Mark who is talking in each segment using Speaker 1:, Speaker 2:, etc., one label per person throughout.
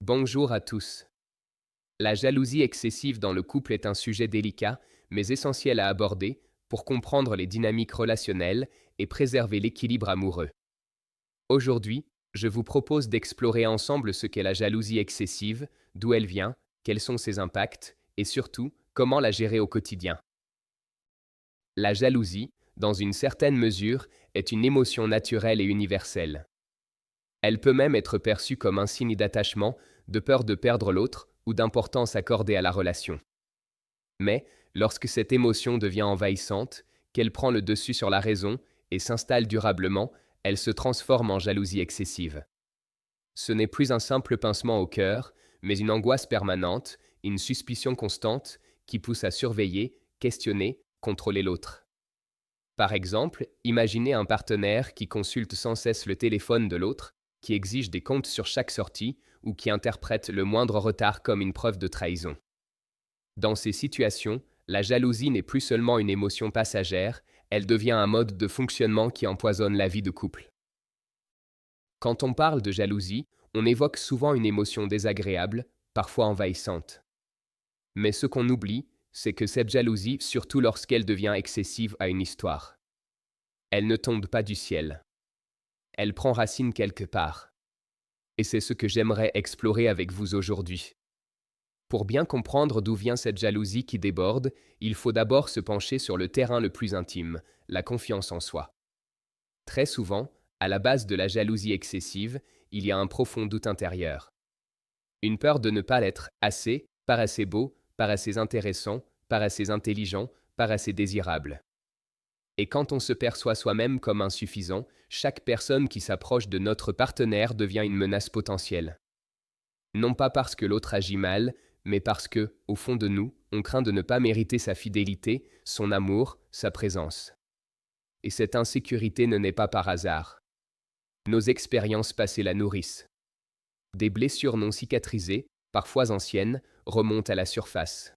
Speaker 1: Bonjour à tous. La jalousie excessive dans le couple est un sujet délicat, mais essentiel à aborder pour comprendre les dynamiques relationnelles et préserver l'équilibre amoureux. Aujourd'hui, je vous propose d'explorer ensemble ce qu'est la jalousie excessive, d'où elle vient, quels sont ses impacts, et surtout, comment la gérer au quotidien. La jalousie, dans une certaine mesure, est une émotion naturelle et universelle. Elle peut même être perçue comme un signe d'attachement, de peur de perdre l'autre ou d'importance accordée à la relation. Mais, lorsque cette émotion devient envahissante, qu'elle prend le dessus sur la raison et s'installe durablement, elle se transforme en jalousie excessive. Ce n'est plus un simple pincement au cœur, mais une angoisse permanente, une suspicion constante qui pousse à surveiller, questionner, contrôler l'autre. Par exemple, imaginez un partenaire qui consulte sans cesse le téléphone de l'autre, qui exige des comptes sur chaque sortie ou qui interprète le moindre retard comme une preuve de trahison. Dans ces situations, la jalousie n'est plus seulement une émotion passagère, elle devient un mode de fonctionnement qui empoisonne la vie de couple. Quand on parle de jalousie, on évoque souvent une émotion désagréable, parfois envahissante. Mais ce qu'on oublie, c'est que cette jalousie, surtout lorsqu'elle devient excessive, a une histoire. Elle ne tombe pas du ciel. Elle prend racine quelque part. Et c'est ce que j'aimerais explorer avec vous aujourd'hui. Pour bien comprendre d'où vient cette jalousie qui déborde, il faut d'abord se pencher sur le terrain le plus intime, la confiance en soi. Très souvent, à la base de la jalousie excessive, il y a un profond doute intérieur. Une peur de ne pas l'être assez, pas assez beau, pas assez intéressant, pas assez intelligent, pas assez désirable. Et quand on se perçoit soi-même comme insuffisant, chaque personne qui s'approche de notre partenaire devient une menace potentielle. Non pas parce que l'autre agit mal, mais parce que, au fond de nous, on craint de ne pas mériter sa fidélité, son amour, sa présence. Et cette insécurité ne naît pas par hasard. Nos expériences passées la nourrissent. Des blessures non cicatrisées, parfois anciennes, remontent à la surface.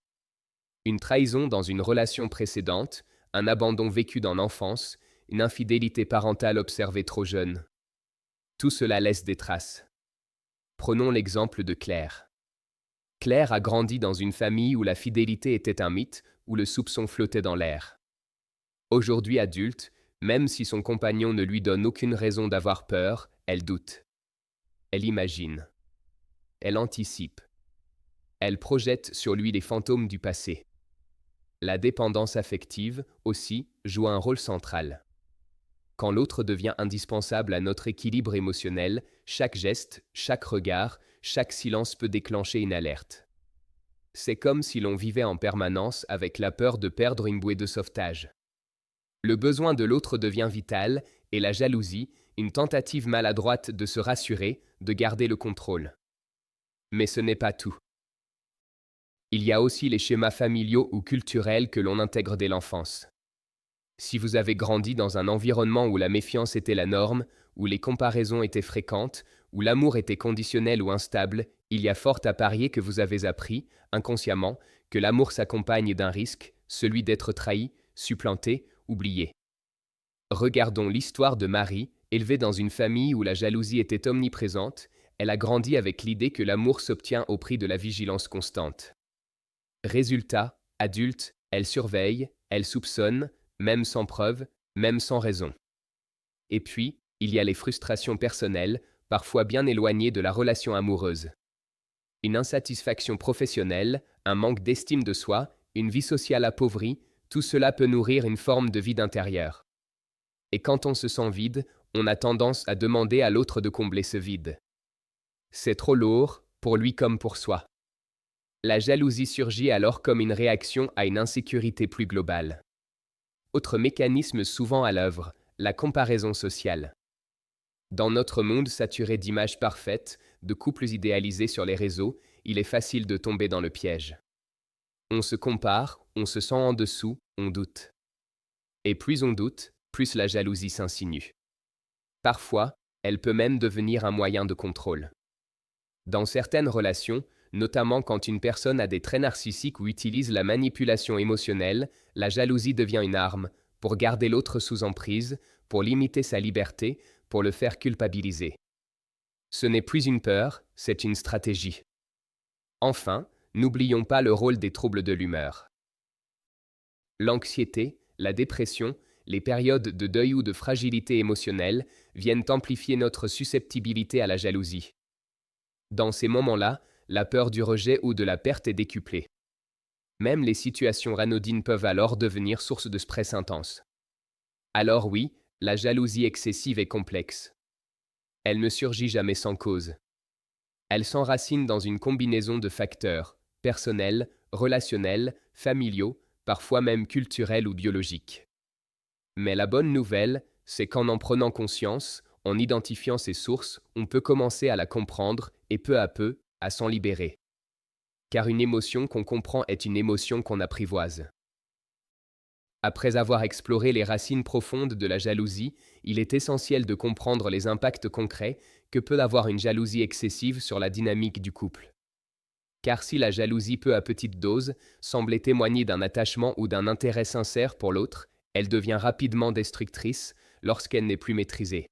Speaker 1: Une trahison dans une relation précédente, un abandon vécu dans l'enfance, une infidélité parentale observée trop jeune. Tout cela laisse des traces. Prenons l'exemple de Claire. Claire a grandi dans une famille où la fidélité était un mythe, où le soupçon flottait dans l'air. Aujourd'hui adulte, même si son compagnon ne lui donne aucune raison d'avoir peur, elle doute. Elle imagine. Elle anticipe. Elle projette sur lui les fantômes du passé. La dépendance affective, aussi, joue un rôle central. Quand l'autre devient indispensable à notre équilibre émotionnel, chaque geste, chaque regard, chaque silence peut déclencher une alerte. C'est comme si l'on vivait en permanence avec la peur de perdre une bouée de sauvetage. Le besoin de l'autre devient vital, et la jalousie, une tentative maladroite de se rassurer, de garder le contrôle. Mais ce n'est pas tout. Il y a aussi les schémas familiaux ou culturels que l'on intègre dès l'enfance. Si vous avez grandi dans un environnement où la méfiance était la norme, où les comparaisons étaient fréquentes, où l'amour était conditionnel ou instable, il y a fort à parier que vous avez appris, inconsciemment, que l'amour s'accompagne d'un risque, celui d'être trahi, supplanté, oublié. Regardons l'histoire de Marie, élevée dans une famille où la jalousie était omniprésente, elle a grandi avec l'idée que l'amour s'obtient au prix de la vigilance constante. Résultat, adulte, elle surveille, elle soupçonne, même sans preuve, même sans raison. Et puis, il y a les frustrations personnelles, parfois bien éloignées de la relation amoureuse. Une insatisfaction professionnelle, un manque d'estime de soi, une vie sociale appauvrie, tout cela peut nourrir une forme de vide intérieur. Et quand on se sent vide, on a tendance à demander à l'autre de combler ce vide. C'est trop lourd, pour lui comme pour soi. La jalousie surgit alors comme une réaction à une insécurité plus globale. Autre mécanisme souvent à l'œuvre, la comparaison sociale. Dans notre monde saturé d'images parfaites, de couples idéalisés sur les réseaux, il est facile de tomber dans le piège. On se compare, on se sent en dessous, on doute. Et plus on doute, plus la jalousie s'insinue. Parfois, elle peut même devenir un moyen de contrôle. Dans certaines relations, notamment quand une personne a des traits narcissiques ou utilise la manipulation émotionnelle, la jalousie devient une arme pour garder l'autre sous emprise, pour limiter sa liberté, pour le faire culpabiliser. Ce n'est plus une peur, c'est une stratégie. Enfin, n'oublions pas le rôle des troubles de l'humeur. L'anxiété, la dépression, les périodes de deuil ou de fragilité émotionnelle viennent amplifier notre susceptibilité à la jalousie. Dans ces moments-là, la peur du rejet ou de la perte est décuplée. Même les situations anodines peuvent alors devenir source de stress intense. Alors oui, la jalousie excessive est complexe. Elle ne surgit jamais sans cause. Elle s'enracine dans une combinaison de facteurs, personnels, relationnels, familiaux, parfois même culturels ou biologiques. Mais la bonne nouvelle, c'est qu'en en prenant conscience, en identifiant ses sources, on peut commencer à la comprendre et peu à peu, à s'en libérer. Car une émotion qu'on comprend est une émotion qu'on apprivoise. Après avoir exploré les racines profondes de la jalousie, il est essentiel de comprendre les impacts concrets que peut avoir une jalousie excessive sur la dynamique du couple. Car si la jalousie peu à petite dose semblait témoigner d'un attachement ou d'un intérêt sincère pour l'autre, elle devient rapidement destructrice lorsqu'elle n'est plus maîtrisée.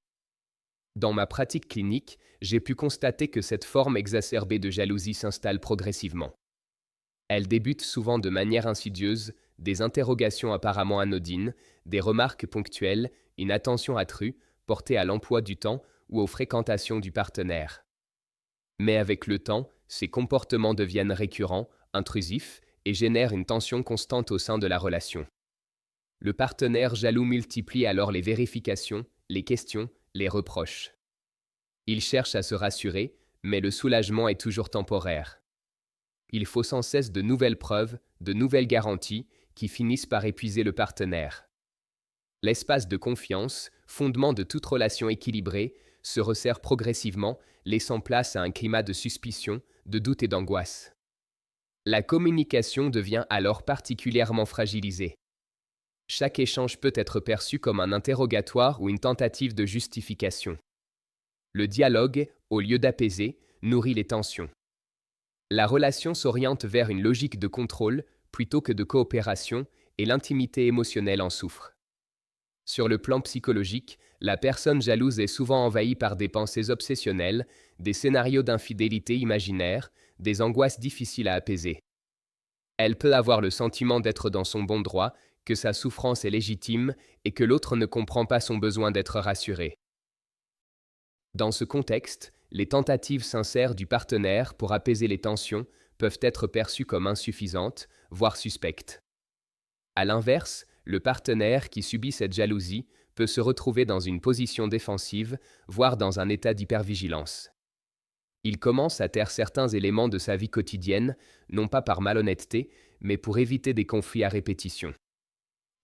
Speaker 1: Dans ma pratique clinique, j'ai pu constater que cette forme exacerbée de jalousie s'installe progressivement. Elle débute souvent de manière insidieuse, des interrogations apparemment anodines, des remarques ponctuelles, une attention accrue portée à l'emploi du temps ou aux fréquentations du partenaire. Mais avec le temps, ces comportements deviennent récurrents, intrusifs et génèrent une tension constante au sein de la relation. Le partenaire jaloux multiplie alors les vérifications, les questions, les reproches. Il cherche à se rassurer, mais le soulagement est toujours temporaire. Il faut sans cesse de nouvelles preuves, de nouvelles garanties, qui finissent par épuiser le partenaire. L'espace de confiance, fondement de toute relation équilibrée, se resserre progressivement, laissant place à un climat de suspicion, de doute et d'angoisse. La communication devient alors particulièrement fragilisée. Chaque échange peut être perçu comme un interrogatoire ou une tentative de justification. Le dialogue, au lieu d'apaiser, nourrit les tensions. La relation s'oriente vers une logique de contrôle plutôt que de coopération et l'intimité émotionnelle en souffre. Sur le plan psychologique, la personne jalouse est souvent envahie par des pensées obsessionnelles, des scénarios d'infidélité imaginaires, des angoisses difficiles à apaiser. Elle peut avoir le sentiment d'être dans son bon droit, que sa souffrance est légitime et que l'autre ne comprend pas son besoin d'être rassuré. Dans ce contexte, les tentatives sincères du partenaire pour apaiser les tensions peuvent être perçues comme insuffisantes, voire suspectes. À l'inverse, le partenaire qui subit cette jalousie peut se retrouver dans une position défensive, voire dans un état d'hypervigilance. Il commence à taire certains éléments de sa vie quotidienne, non pas par malhonnêteté, mais pour éviter des conflits à répétition.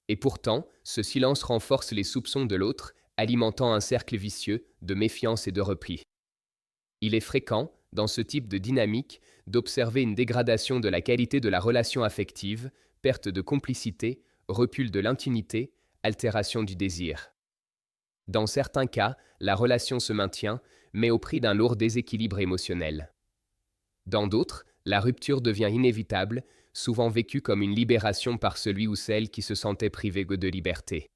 Speaker 1: Et pourtant, ce silence renforce les soupçons de l'autre, alimentant un cercle vicieux de méfiance et de repli. Il est fréquent, dans ce type de dynamique, d'observer une dégradation de la qualité de la relation affective, perte de complicité, recul de l'intimité, altération du désir. Dans certains cas, la relation se maintient, mais au prix d'un lourd déséquilibre émotionnel. Dans d'autres, la rupture devient inévitable, souvent vécue comme une libération par celui ou celle qui se sentait privé de liberté.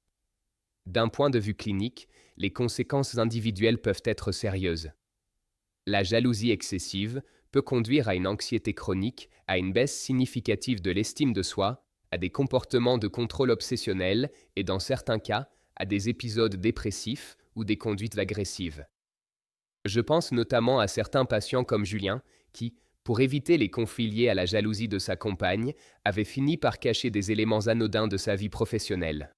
Speaker 1: D'un point de vue clinique, les conséquences individuelles peuvent être sérieuses. La jalousie excessive peut conduire à une anxiété chronique, à une baisse significative de l'estime de soi, à des comportements de contrôle obsessionnel et dans certains cas, à des épisodes dépressifs ou des conduites agressives. Je pense notamment à certains patients comme Julien qui, pour éviter les conflits liés à la jalousie de sa compagne, avait fini par cacher des éléments anodins de sa vie professionnelle.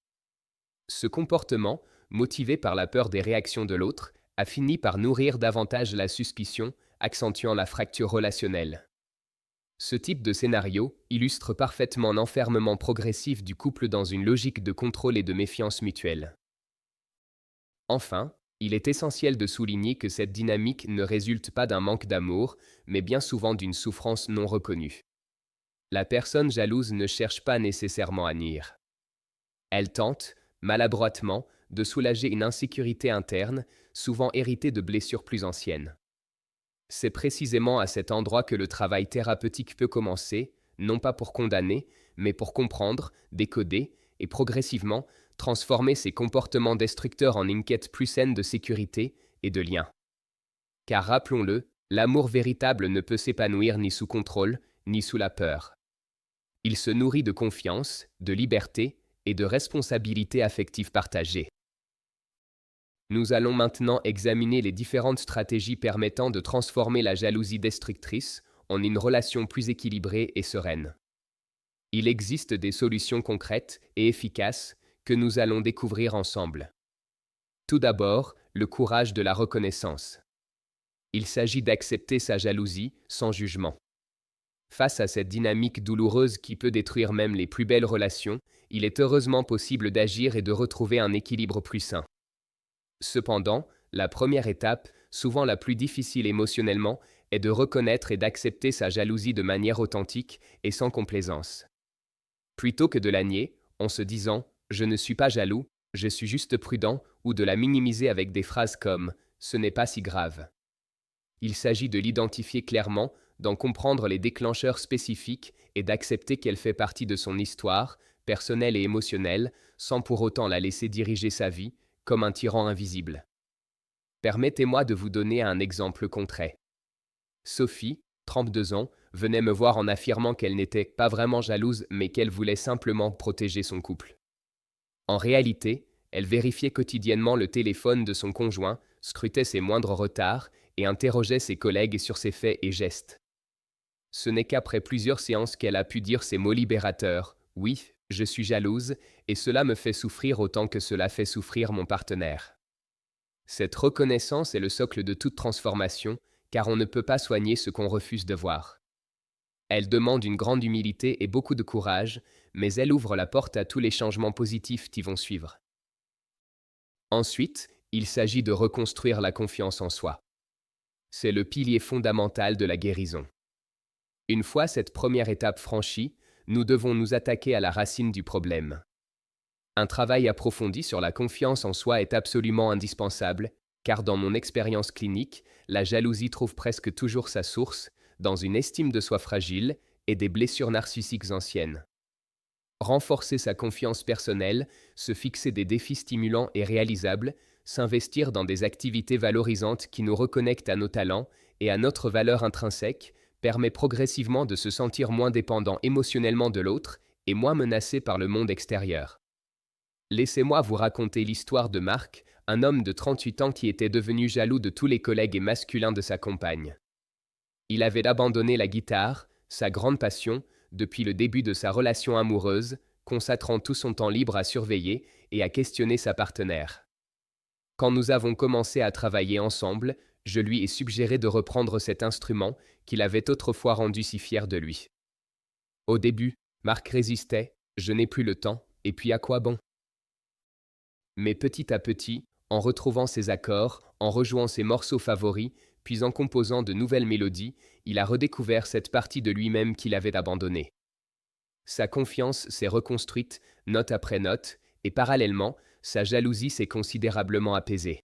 Speaker 1: Ce comportement, motivé par la peur des réactions de l'autre, a fini par nourrir davantage la suspicion, accentuant la fracture relationnelle. Ce type de scénario illustre parfaitement l'enfermement progressif du couple dans une logique de contrôle et de méfiance mutuelle. Enfin, il est essentiel de souligner que cette dynamique ne résulte pas d'un manque d'amour, mais bien souvent d'une souffrance non reconnue. La personne jalouse ne cherche pas nécessairement à nuire. Elle tente, maladroitement, de soulager une insécurité interne, souvent héritée de blessures plus anciennes. C'est précisément à cet endroit que le travail thérapeutique peut commencer, non pas pour condamner, mais pour comprendre, décoder et progressivement transformer ces comportements destructeurs en une quête plus saine de sécurité et de lien. Car rappelons-le, l'amour véritable ne peut s'épanouir ni sous contrôle, ni sous la peur. Il se nourrit de confiance, de liberté et de responsabilité affective partagée. Nous allons maintenant examiner les différentes stratégies permettant de transformer la jalousie destructrice en une relation plus équilibrée et sereine. Il existe des solutions concrètes et efficaces que nous allons découvrir ensemble. Tout d'abord, le courage de la reconnaissance. Il s'agit d'accepter sa jalousie sans jugement. Face à cette dynamique douloureuse qui peut détruire même les plus belles relations, il est heureusement possible d'agir et de retrouver un équilibre plus sain. Cependant, la première étape, souvent la plus difficile émotionnellement, est de reconnaître et d'accepter sa jalousie de manière authentique et sans complaisance. Plutôt que de la nier, en se disant « je ne suis pas jaloux, je suis juste prudent » ou de la minimiser avec des phrases comme « ce n'est pas si grave ». Il s'agit de l'identifier clairement, d'en comprendre les déclencheurs spécifiques et d'accepter qu'elle fait partie de son histoire, personnelle et émotionnelle, sans pour autant la laisser diriger sa vie, comme un tyran invisible. Permettez-moi de vous donner un exemple concret. Sophie, 32 ans, venait me voir en affirmant qu'elle n'était pas vraiment jalouse, mais qu'elle voulait simplement protéger son couple. En réalité, elle vérifiait quotidiennement le téléphone de son conjoint, scrutait ses moindres retards et interrogeait ses collègues sur ses faits et gestes. Ce n'est qu'après plusieurs séances qu'elle a pu dire ces mots libérateurs « Oui, je suis jalouse, et cela me fait souffrir autant que cela fait souffrir mon partenaire. » Cette reconnaissance est le socle de toute transformation, car on ne peut pas soigner ce qu'on refuse de voir. Elle demande une grande humilité et beaucoup de courage, mais elle ouvre la porte à tous les changements positifs qui vont suivre. Ensuite, il s'agit de reconstruire la confiance en soi. C'est le pilier fondamental de la guérison. Une fois cette première étape franchie, nous devons nous attaquer à la racine du problème. Un travail approfondi sur la confiance en soi est absolument indispensable, car dans mon expérience clinique, la jalousie trouve presque toujours sa source dans une estime de soi fragile et des blessures narcissiques anciennes. Renforcer sa confiance personnelle, se fixer des défis stimulants et réalisables, s'investir dans des activités valorisantes qui nous reconnectent à nos talents et à notre valeur intrinsèque, permet progressivement de se sentir moins dépendant émotionnellement de l'autre et moins menacé par le monde extérieur. Laissez-moi vous raconter l'histoire de Marc, un homme de 38 ans qui était devenu jaloux de tous les collègues et masculins de sa compagne. Il avait abandonné la guitare, sa grande passion, depuis le début de sa relation amoureuse, consacrant tout son temps libre à surveiller et à questionner sa partenaire. Quand nous avons commencé à travailler ensemble, je lui ai suggéré de reprendre cet instrument qu'il avait autrefois rendu si fier de lui. Au début, Marc résistait, je n'ai plus le temps, et puis à quoi bon? Mais petit à petit, en retrouvant ses accords, en rejouant ses morceaux favoris, puis en composant de nouvelles mélodies, il a redécouvert cette partie de lui-même qu'il avait abandonnée. Sa confiance s'est reconstruite, note après note, et parallèlement, sa jalousie s'est considérablement apaisée.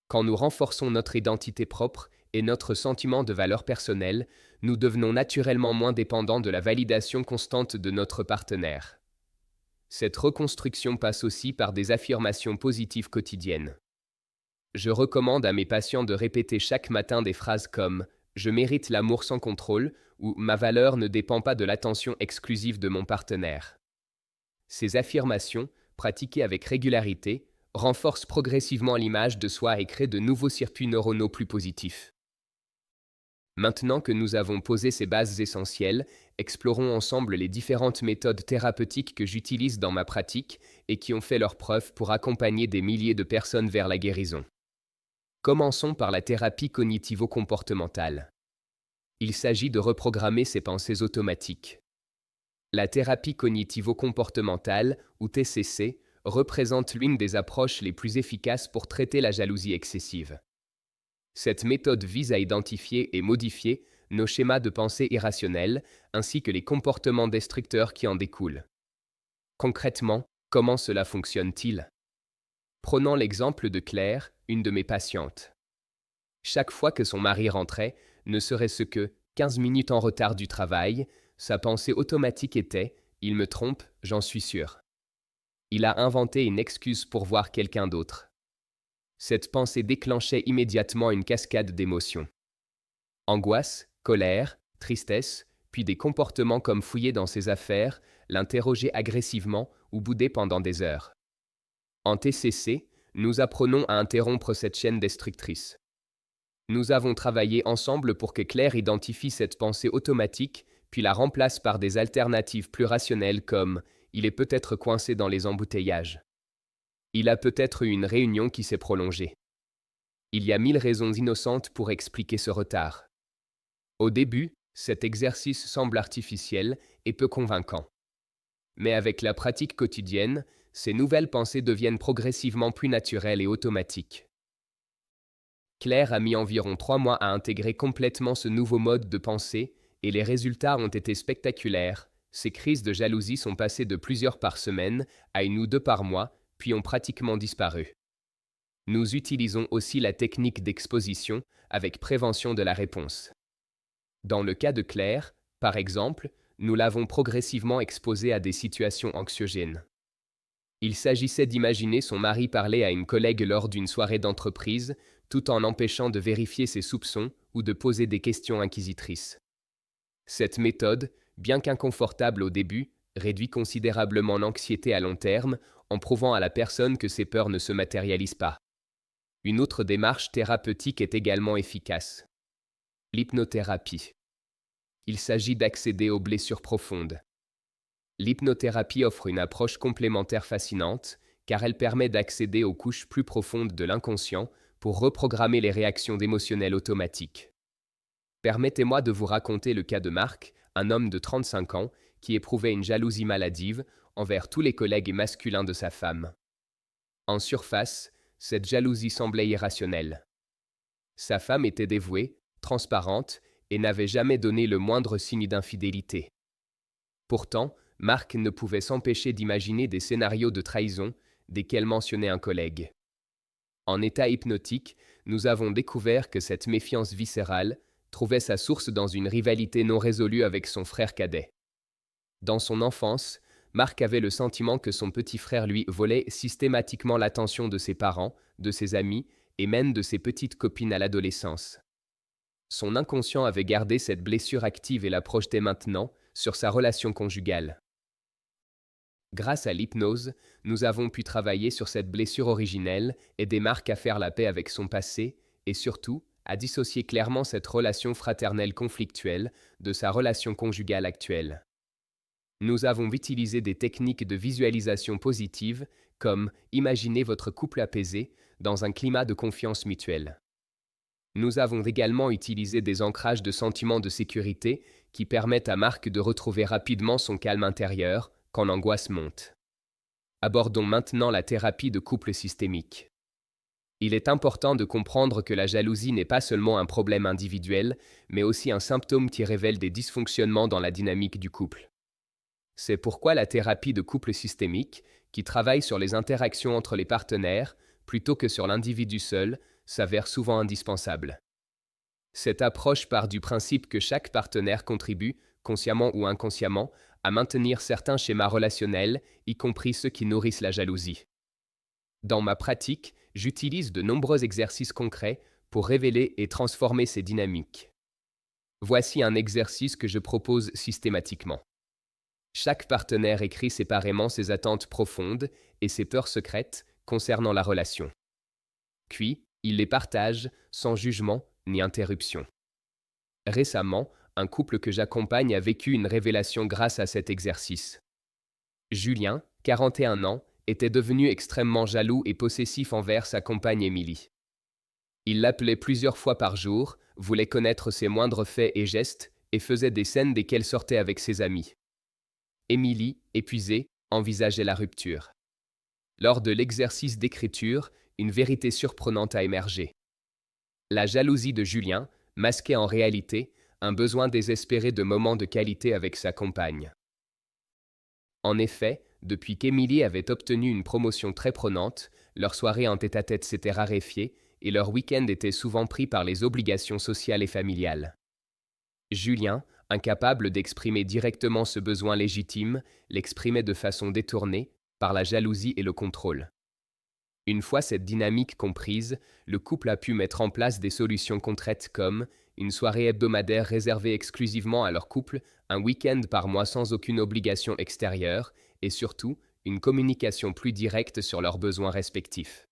Speaker 1: Quand nous renforçons notre identité propre et notre sentiment de valeur personnelle, nous devenons naturellement moins dépendants de la validation constante de notre partenaire. Cette reconstruction passe aussi par des affirmations positives quotidiennes. Je recommande à mes patients de répéter chaque matin des phrases comme « Je mérite l'amour sans contrôle » ou « Ma valeur ne dépend pas de l'attention exclusive de mon partenaire ». Ces affirmations, pratiquées avec régularité, renforcent progressivement l'image de soi et créent de nouveaux circuits neuronaux plus positifs. Maintenant que nous avons posé ces bases essentielles, explorons ensemble les différentes méthodes thérapeutiques que j'utilise dans ma pratique et qui ont fait leurs preuves pour accompagner des milliers de personnes vers la guérison. Commençons par la thérapie cognitivo-comportementale. Il s'agit de reprogrammer ses pensées automatiques. La thérapie cognitivo-comportementale, ou TCC, représente l'une des approches les plus efficaces pour traiter la jalousie excessive. Cette méthode vise à identifier et modifier nos schémas de pensée irrationnels ainsi que les comportements destructeurs qui en découlent. Concrètement, comment cela fonctionne-t-il? Prenons l'exemple de Claire, une de mes patientes. Chaque fois que son mari rentrait, ne serait-ce que 15 minutes en retard du travail, sa pensée automatique était « Il me trompe, j'en suis sûr ». Il a inventé une excuse pour voir quelqu'un d'autre. Cette pensée déclenchait immédiatement une cascade d'émotions. Angoisse, colère, tristesse, puis des comportements comme fouiller dans ses affaires, l'interroger agressivement ou bouder pendant des heures. En TCC, nous apprenons à interrompre cette chaîne destructrice. Nous avons travaillé ensemble pour que Claire identifie cette pensée automatique, puis la remplace par des alternatives plus rationnelles comme « il est peut-être coincé dans les embouteillages ». Il a peut-être eu une réunion qui s'est prolongée. Il y a 1000 raisons innocentes pour expliquer ce retard. Au début, cet exercice semble artificiel et peu convaincant. Mais avec la pratique quotidienne, ces nouvelles pensées deviennent progressivement plus naturelles et automatiques. Claire a mis environ 3 mois à intégrer complètement ce nouveau mode de pensée et les résultats ont été spectaculaires. Ses crises de jalousie sont passées de plusieurs par semaine à 1 ou 2 par mois, puis ont pratiquement disparu. Nous utilisons aussi la technique d'exposition avec prévention de la réponse. Dans le cas de Claire, par exemple, nous l'avons progressivement exposée à des situations anxiogènes. Il s'agissait d'imaginer son mari parler à une collègue lors d'une soirée d'entreprise, tout en l'empêchant de vérifier ses soupçons ou de poser des questions inquisitrices. Cette méthode, bien qu'inconfortable au début, réduit considérablement l'anxiété à long terme en prouvant à la personne que ses peurs ne se matérialisent pas. Une autre démarche thérapeutique est également efficace. L'hypnothérapie. Il s'agit d'accéder aux blessures profondes. L'hypnothérapie offre une approche complémentaire fascinante, car elle permet d'accéder aux couches plus profondes de l'inconscient pour reprogrammer les réactions émotionnelles automatiques. Permettez-moi de vous raconter le cas de Marc, un homme de 35 ans, qui éprouvait une jalousie maladive envers tous les collègues masculins de sa femme. En surface, cette jalousie semblait irrationnelle. Sa femme était dévouée, transparente, et n'avait jamais donné le moindre signe d'infidélité. Pourtant, Marc ne pouvait s'empêcher d'imaginer des scénarios de trahison, desquels mentionnait un collègue. En état hypnotique, nous avons découvert que cette méfiance viscérale trouvait sa source dans une rivalité non résolue avec son frère cadet. Dans son enfance, Marc avait le sentiment que son petit frère lui volait systématiquement l'attention de ses parents, de ses amis et même de ses petites copines à l'adolescence. Son inconscient avait gardé cette blessure active et la projetait maintenant sur sa relation conjugale. Grâce à l'hypnose, nous avons pu travailler sur cette blessure originelle, aider Marc à faire la paix avec son passé et surtout à dissocier clairement cette relation fraternelle conflictuelle de sa relation conjugale actuelle. Nous avons utilisé des techniques de visualisation positive comme imaginer votre couple apaisé dans un climat de confiance mutuelle. Nous avons également utilisé des ancrages de sentiments de sécurité qui permettent à Marc de retrouver rapidement son calme intérieur quand l'angoisse monte. Abordons maintenant la thérapie de couple systémique. Il est important de comprendre que la jalousie n'est pas seulement un problème individuel, mais aussi un symptôme qui révèle des dysfonctionnements dans la dynamique du couple. C'est pourquoi la thérapie de couple systémique, qui travaille sur les interactions entre les partenaires, plutôt que sur l'individu seul, s'avère souvent indispensable. Cette approche part du principe que chaque partenaire contribue, consciemment ou inconsciemment, à maintenir certains schémas relationnels, y compris ceux qui nourrissent la jalousie. Dans ma pratique, j'utilise de nombreux exercices concrets pour révéler et transformer ces dynamiques. Voici un exercice que je propose systématiquement. Chaque partenaire écrit séparément ses attentes profondes et ses peurs secrètes concernant la relation. Puis, il les partage sans jugement ni interruption. Récemment, un couple que j'accompagne a vécu une révélation grâce à cet exercice. Julien, 41 ans, était devenu extrêmement jaloux et possessif envers sa compagne Émilie. Il l'appelait plusieurs fois par jour, voulait connaître ses moindres faits et gestes et faisait des scènes desquelles sortait avec ses amis. Émilie, épuisée, envisageait la rupture. Lors de l'exercice d'écriture, une vérité surprenante a émergé. La jalousie de Julien masquait en réalité un besoin désespéré de moments de qualité avec sa compagne. En effet, depuis qu'Émilie avait obtenu une promotion très prenante, leurs soirées en tête-à-tête s'étaient raréfiées et leur week-end était souvent pris par les obligations sociales et familiales. Julien, incapable d'exprimer directement ce besoin légitime, l'exprimait de façon détournée, par la jalousie et le contrôle. Une fois cette dynamique comprise, le couple a pu mettre en place des solutions concrètes comme une soirée hebdomadaire réservée exclusivement à leur couple, un week-end par mois sans aucune obligation extérieure, et surtout, une communication plus directe sur leurs besoins respectifs.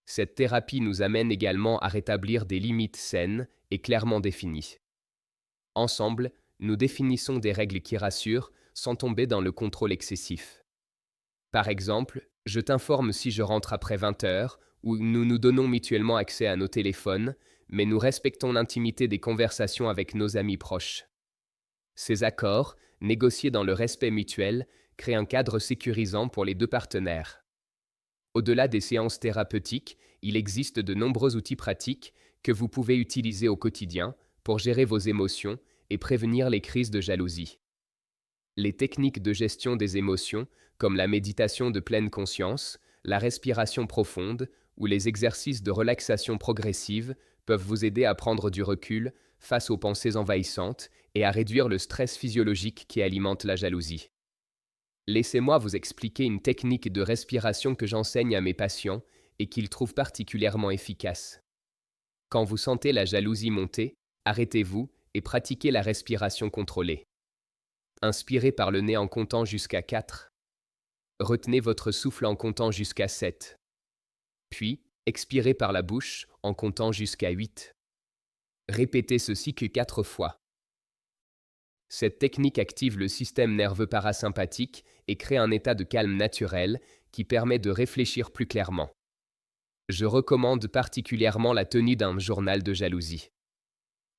Speaker 1: Cette thérapie nous amène également à rétablir des limites saines et clairement définies. Ensemble, nous définissons des règles qui rassurent sans tomber dans le contrôle excessif. Par exemple, je t'informe si je rentre après 20 heures, ou nous nous donnons mutuellement accès à nos téléphones, mais nous respectons l'intimité des conversations avec nos amis proches. Ces accords, négociés dans le respect mutuel, créent un cadre sécurisant pour les deux partenaires. Au-delà des séances thérapeutiques, il existe de nombreux outils pratiques que vous pouvez utiliser au quotidien pour gérer vos émotions et prévenir les crises de jalousie. Les techniques de gestion des émotions, comme la méditation de pleine conscience, la respiration profonde ou les exercices de relaxation progressive, peuvent vous aider à prendre du recul face aux pensées envahissantes et à réduire le stress physiologique qui alimente la jalousie. Laissez-moi vous expliquer une technique de respiration que j'enseigne à mes patients et qu'ils trouvent particulièrement efficace. Quand vous sentez la jalousie monter, arrêtez-vous et pratiquez la respiration contrôlée. Inspirez par le nez en comptant jusqu'à 4. Retenez votre souffle en comptant jusqu'à 7. Puis, expirez par la bouche en comptant jusqu'à 8. Répétez ce cycle 4 fois. Cette technique active le système nerveux parasympathique et crée un état de calme naturel qui permet de réfléchir plus clairement. Je recommande particulièrement la tenue d'un journal de jalousie.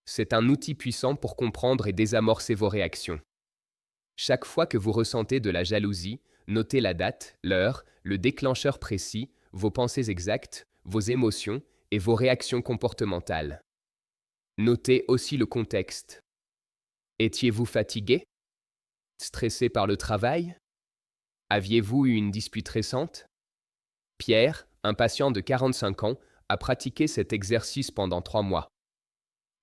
Speaker 1: C'est un outil puissant pour comprendre et désamorcer vos réactions. Chaque fois que vous ressentez de la jalousie, notez la date, l'heure, le déclencheur précis, vos pensées exactes, vos émotions et vos réactions comportementales. Notez aussi le contexte. Étiez-vous fatigué? Stressé par le travail? Aviez-vous eu une dispute récente? Pierre, un patient de 45 ans, a pratiqué cet exercice pendant 3 mois.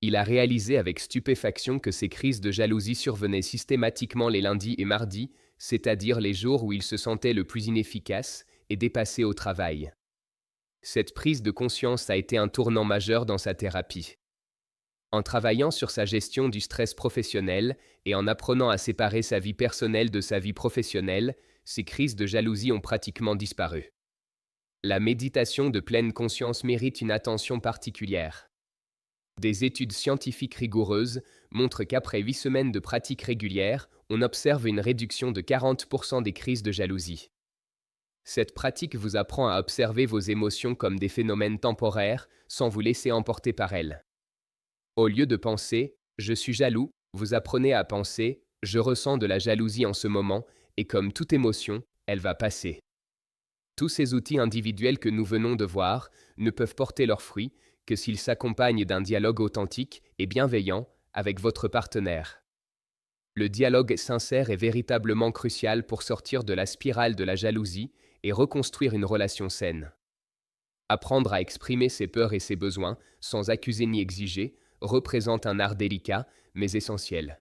Speaker 1: Il a réalisé avec stupéfaction que ses crises de jalousie survenaient systématiquement les lundis et mardis, c'est-à-dire les jours où il se sentait le plus inefficace et dépassé au travail. Cette prise de conscience a été un tournant majeur dans sa thérapie. En travaillant sur sa gestion du stress professionnel et en apprenant à séparer sa vie personnelle de sa vie professionnelle, ses crises de jalousie ont pratiquement disparu. La méditation de pleine conscience mérite une attention particulière. Des études scientifiques rigoureuses montrent qu'après 8 semaines de pratique régulière, on observe une réduction de 40% des crises de jalousie. Cette pratique vous apprend à observer vos émotions comme des phénomènes temporaires sans vous laisser emporter par elles. Au lieu de penser « je suis jaloux », vous apprenez à penser « je ressens de la jalousie en ce moment » et comme toute émotion, elle va passer. Tous ces outils individuels que nous venons de voir ne peuvent porter leurs fruits que s'ils s'accompagnent d'un dialogue authentique et bienveillant avec votre partenaire. Le dialogue sincère est véritablement crucial pour sortir de la spirale de la jalousie et reconstruire une relation saine. Apprendre à exprimer ses peurs et ses besoins, sans accuser ni exiger, représente un art délicat, mais essentiel.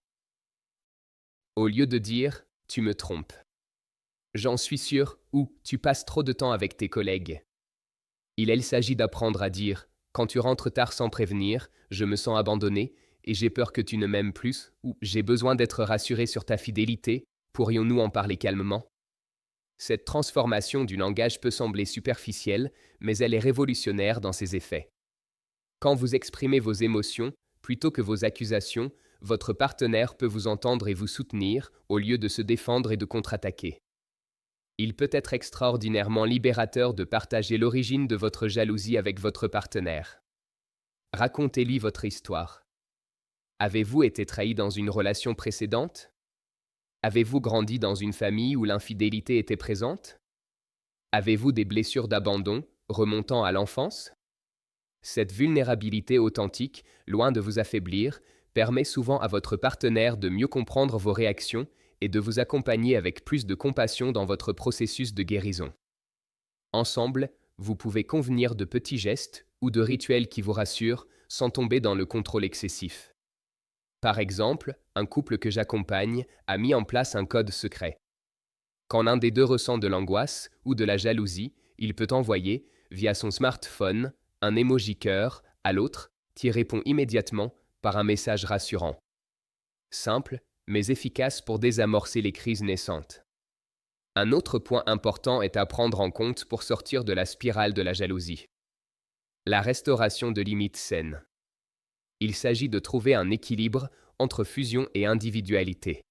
Speaker 1: Au lieu de dire « tu me trompes », j'en suis sûr ou tu passes trop de temps avec tes collègues. Il s'agit d'apprendre à dire quand tu rentres tard sans prévenir, je me sens abandonné et j'ai peur que tu ne m'aimes plus ou j'ai besoin d'être rassuré sur ta fidélité, pourrions-nous en parler calmement? Cette transformation du langage peut sembler superficielle, mais elle est révolutionnaire dans ses effets. Quand vous exprimez vos émotions, plutôt que vos accusations, votre partenaire peut vous entendre et vous soutenir au lieu de se défendre et de contre-attaquer. Il peut être extraordinairement libérateur de partager l'origine de votre jalousie avec votre partenaire. Racontez-lui votre histoire. Avez-vous été trahi dans une relation précédente? Avez-vous grandi dans une famille où l'infidélité était présente? Avez-vous des blessures d'abandon remontant à l'enfance? Cette vulnérabilité authentique, loin de vous affaiblir, permet souvent à votre partenaire de mieux comprendre vos réactions et de vous accompagner avec plus de compassion dans votre processus de guérison. Ensemble, vous pouvez convenir de petits gestes ou de rituels qui vous rassurent sans tomber dans le contrôle excessif. Par exemple, un couple que j'accompagne a mis en place un code secret. Quand l'un des deux ressent de l'angoisse ou de la jalousie, il peut envoyer, via son smartphone, un emoji cœur à l'autre, qui répond immédiatement par un message rassurant. Simple, mais efficace pour désamorcer les crises naissantes. Un autre point important est à prendre en compte pour sortir de la spirale de la jalousie. La restauration de limites saines. Il s'agit de trouver un équilibre entre fusion et individualité.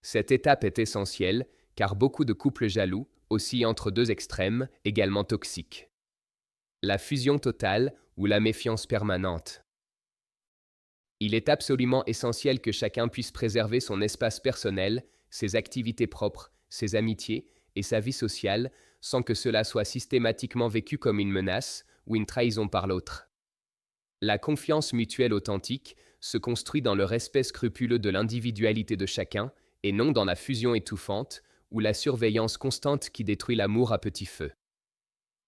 Speaker 1: Cette étape est essentielle car beaucoup de couples jaloux oscillent entre deux extrêmes également toxiques. La fusion totale ou la méfiance permanente. Il est absolument essentiel que chacun puisse préserver son espace personnel, ses activités propres, ses amitiés et sa vie sociale sans que cela soit systématiquement vécu comme une menace ou une trahison par l'autre. La confiance mutuelle authentique se construit dans le respect scrupuleux de l'individualité de chacun et non dans la fusion étouffante ou la surveillance constante qui détruit l'amour à petit feu.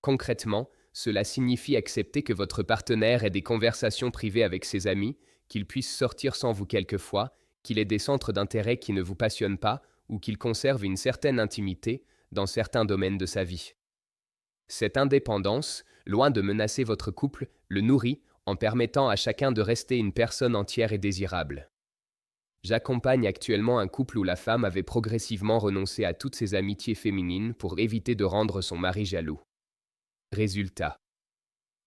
Speaker 1: Concrètement, cela signifie accepter que votre partenaire ait des conversations privées avec ses amis, qu'il puisse sortir sans vous quelquefois, qu'il ait des centres d'intérêt qui ne vous passionnent pas ou qu'il conserve une certaine intimité dans certains domaines de sa vie. Cette indépendance, loin de menacer votre couple, le nourrit en permettant à chacun de rester une personne entière et désirable. J'accompagne actuellement un couple où la femme avait progressivement renoncé à toutes ses amitiés féminines pour éviter de rendre son mari jaloux. Résultat.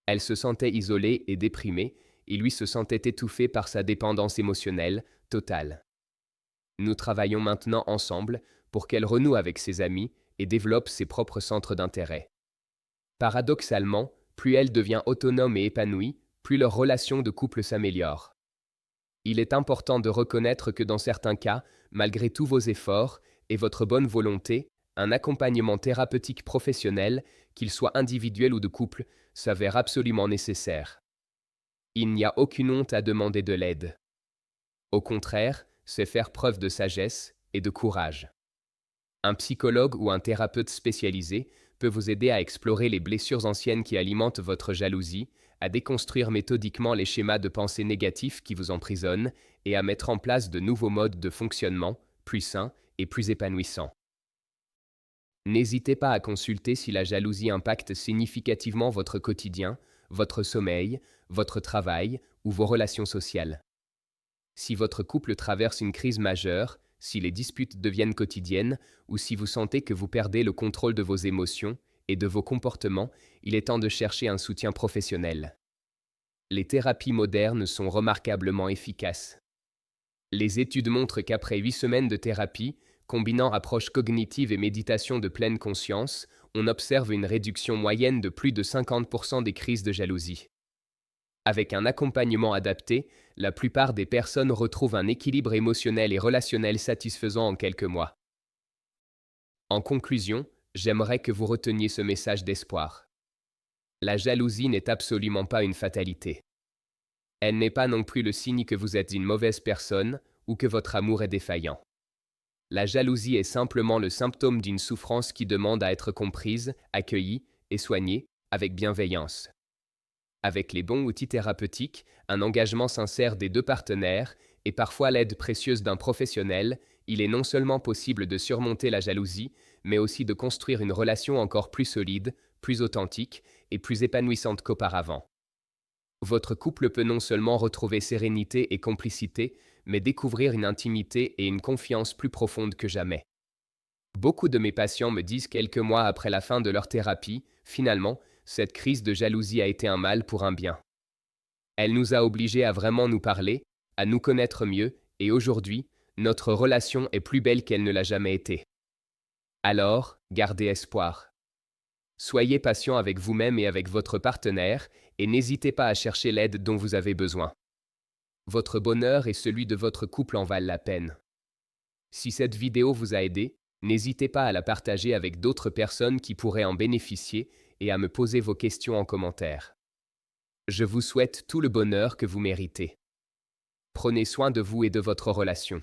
Speaker 1: Elle se sentait isolée et déprimée, et lui se sentait étouffé par sa dépendance émotionnelle totale. Nous travaillons maintenant ensemble pour qu'elle renoue avec ses amis et développe ses propres centres d'intérêt. Paradoxalement, plus elle devient autonome et épanouie, plus leur relation de couple s'améliore. Il est important de reconnaître que dans certains cas, malgré tous vos efforts et votre bonne volonté, un accompagnement thérapeutique professionnel, qu'il soit individuel ou de couple, s'avère absolument nécessaire. Il n'y a aucune honte à demander de l'aide. Au contraire, c'est faire preuve de sagesse et de courage. Un psychologue ou un thérapeute spécialisé peut vous aider à explorer les blessures anciennes qui alimentent votre jalousie, à déconstruire méthodiquement les schémas de pensée négatifs qui vous emprisonnent et à mettre en place de nouveaux modes de fonctionnement plus sains et plus épanouissants. N'hésitez pas à consulter si la jalousie impacte significativement votre quotidien, votre sommeil, votre travail ou vos relations sociales. Si votre couple traverse une crise majeure, si les disputes deviennent quotidiennes ou si vous sentez que vous perdez le contrôle de vos émotions et de vos comportements, il est temps de chercher un soutien professionnel. Les thérapies modernes sont remarquablement efficaces. Les études montrent qu'après 8 semaines de thérapie, combinant approche cognitive et méditation de pleine conscience, on observe une réduction moyenne de plus de 50% des crises de jalousie. Avec un accompagnement adapté, la plupart des personnes retrouvent un équilibre émotionnel et relationnel satisfaisant en quelques mois. En conclusion, j'aimerais que vous reteniez ce message d'espoir. La jalousie n'est absolument pas une fatalité. Elle n'est pas non plus le signe que vous êtes une mauvaise personne ou que votre amour est défaillant. La jalousie est simplement le symptôme d'une souffrance qui demande à être comprise, accueillie et soignée avec bienveillance. Avec les bons outils thérapeutiques, un engagement sincère des deux partenaires et parfois l'aide précieuse d'un professionnel, il est non seulement possible de surmonter la jalousie, mais aussi de construire une relation encore plus solide, plus authentique et plus épanouissante qu'auparavant. Votre couple peut non seulement retrouver sérénité et complicité, mais découvrir une intimité et une confiance plus profondes que jamais. Beaucoup de mes patients me disent quelques mois après la fin de leur thérapie, finalement, cette crise de jalousie a été un mal pour un bien. Elle nous a obligés à vraiment nous parler, à nous connaître mieux, et aujourd'hui, notre relation est plus belle qu'elle ne l'a jamais été. Alors, gardez espoir. Soyez patient avec vous-même et avec votre partenaire, et n'hésitez pas à chercher l'aide dont vous avez besoin. Votre bonheur et celui de votre couple en valent la peine. Si cette vidéo vous a aidé, n'hésitez pas à la partager avec d'autres personnes qui pourraient en bénéficier et à me poser vos questions en commentaire. Je vous souhaite tout le bonheur que vous méritez. Prenez soin de vous et de votre relation.